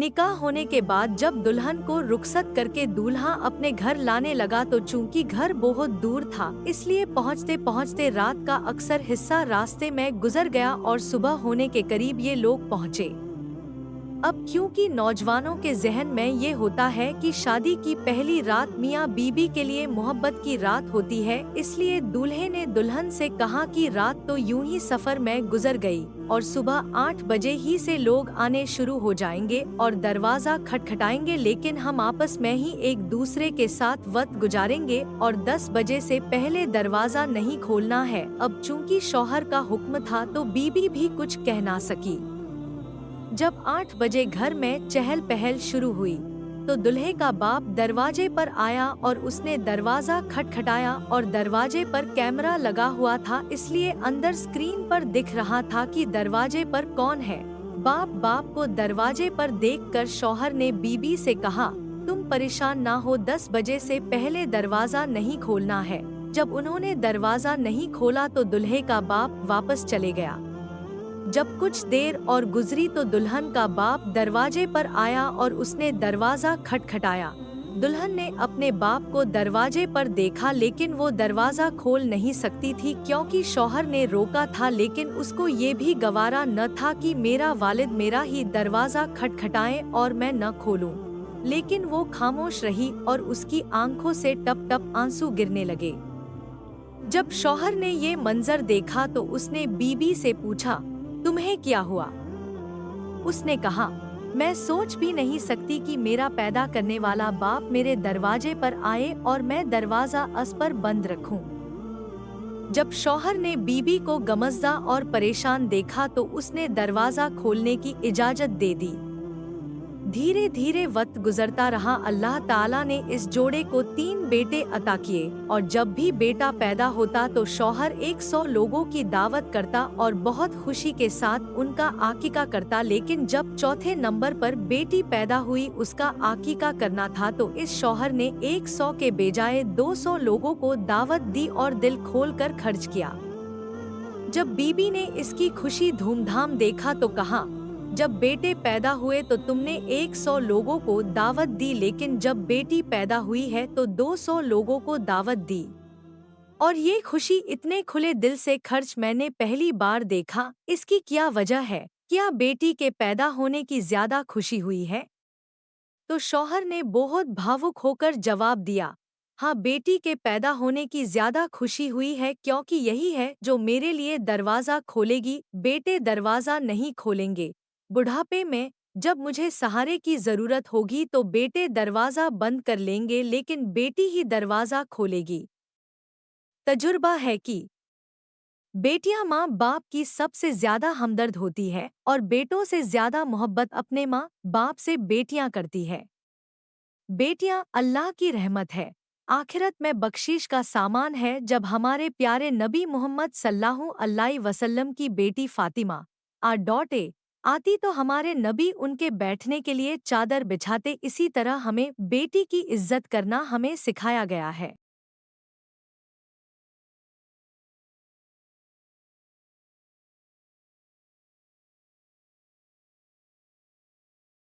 निकाह होने के बाद जब दुल्हन को रुखसत करके दूल्हा अपने घर लाने लगा तो चूंकि घर बहुत दूर था, इसलिए पहुंचते पहुंचते रात का अक्सर हिस्सा रास्ते में गुजर गया और सुबह होने के करीब ये लोग पहुंचे। अब क्योंकि नौजवानों के जहन में ये होता है कि शादी की पहली रात मियाँ बीबी के लिए मोहब्बत की रात होती है, इसलिए दूल्हे ने दुल्हन से कहा कि रात तो यूं ही सफर में गुजर गई और सुबह 8 बजे ही से लोग आने शुरू हो जाएंगे और दरवाजा खटखटाएंगे, लेकिन हम आपस में ही एक दूसरे के साथ वक्त गुजारेंगे और 10 बजे से पहले दरवाजा नहीं खोलना है। अब चूंकि शौहर का हुक्म था तो बीबी भी कुछ कह ना सकी। जब 8 बजे घर में चहल पहल शुरू हुई तो दूल्हे का बाप दरवाजे पर आया और उसने दरवाजा खटखटाया और दरवाजे पर कैमरा लगा हुआ था, इसलिए अंदर स्क्रीन पर दिख रहा था कि दरवाजे पर कौन है। बाप को दरवाजे पर देखकर शौहर ने बीबी से कहा, तुम परेशान ना हो, 10 बजे से पहले दरवाजा नहीं खोलना है। जब उन्होंने दरवाजा नहीं खोला तो दूल्हे का बाप वापस चले गया। जब कुछ देर और गुजरी तो दुल्हन का बाप दरवाजे पर आया और उसने दरवाजा खटखटाया। दुल्हन ने अपने बाप को दरवाजे पर देखा, लेकिन वो दरवाजा खोल नहीं सकती थी क्योंकि शौहर ने रोका था, लेकिन उसको ये भी गवारा न था कि मेरा वालिद मेरा ही दरवाजा खटखटाए और मैं न खोलूं। लेकिन वो खामोश रही और उसकी आंखों से टप टप आंसू गिरने लगे। जब शौहर ने ये मंजर देखा तो उसने बीबी से पूछा, तुम्हें क्या हुआ? उसने कहा, मैं सोच भी नहीं सकती कि मेरा पैदा करने वाला बाप मेरे दरवाजे पर आए और मैं दरवाजा अस पर बंद रखूं। जब शौहर ने बीबी को गमज़दा और परेशान देखा तो उसने दरवाजा खोलने की इजाजत दे दी। धीरे धीरे वक्त गुजरता रहा। अल्लाह ताला ने इस जोड़े को 3 बेटे अता किए और जब भी बेटा पैदा होता तो शौहर 100 लोगों की दावत करता और बहुत खुशी के साथ उनका आकीका करता, लेकिन जब चौथे नंबर पर बेटी पैदा हुई उसका आकीका करना था तो इस शौहर ने 100 के बेजाय 200 लोगों को दावत दी और दिल खोल कर खर्च किया। जब बीबी ने इसकी खुशी धूमधाम देखा तो कहा, जब बेटे पैदा हुए तो तुमने 100 लोगों को दावत दी, लेकिन जब बेटी पैदा हुई है तो 200 लोगों को दावत दी। और ये खुशी इतने खुले दिल से खर्च मैंने पहली बार देखा। इसकी क्या वजह है? क्या बेटी के पैदा होने की ज्यादा खुशी हुई है? तो शौहर ने बहुत भावुक होकर जवाब दिया, हाँ, बेटी के पैदा होने की ज्यादा खुशी हुई है क्योंकि यही है जो मेरे लिए दरवाजा खोलेगी। बेटे दरवाजा नहीं खोलेंगे। बुढ़ापे में जब मुझे सहारे की जरूरत होगी तो बेटे दरवाजा बंद कर लेंगे, लेकिन बेटी ही दरवाजा खोलेगी। तजुर्बा है कि बेटियां माँ बाप की सबसे ज्यादा हमदर्द होती है और बेटों से ज्यादा मोहब्बत अपने माँ बाप से बेटियां करती है। बेटियां अल्लाह की रहमत है, आखिरत में बख्शीश का सामान है। जब हमारे प्यारे नबी मोहम्मद सल्लल्लाहु अलैहि वसल्लम की बेटी फातिमा डॉटे आती तो हमारे नबी उनके बैठने के लिए चादर बिछाते। इसी तरह हमें बेटी की इज्जत करना हमें सिखाया गया है।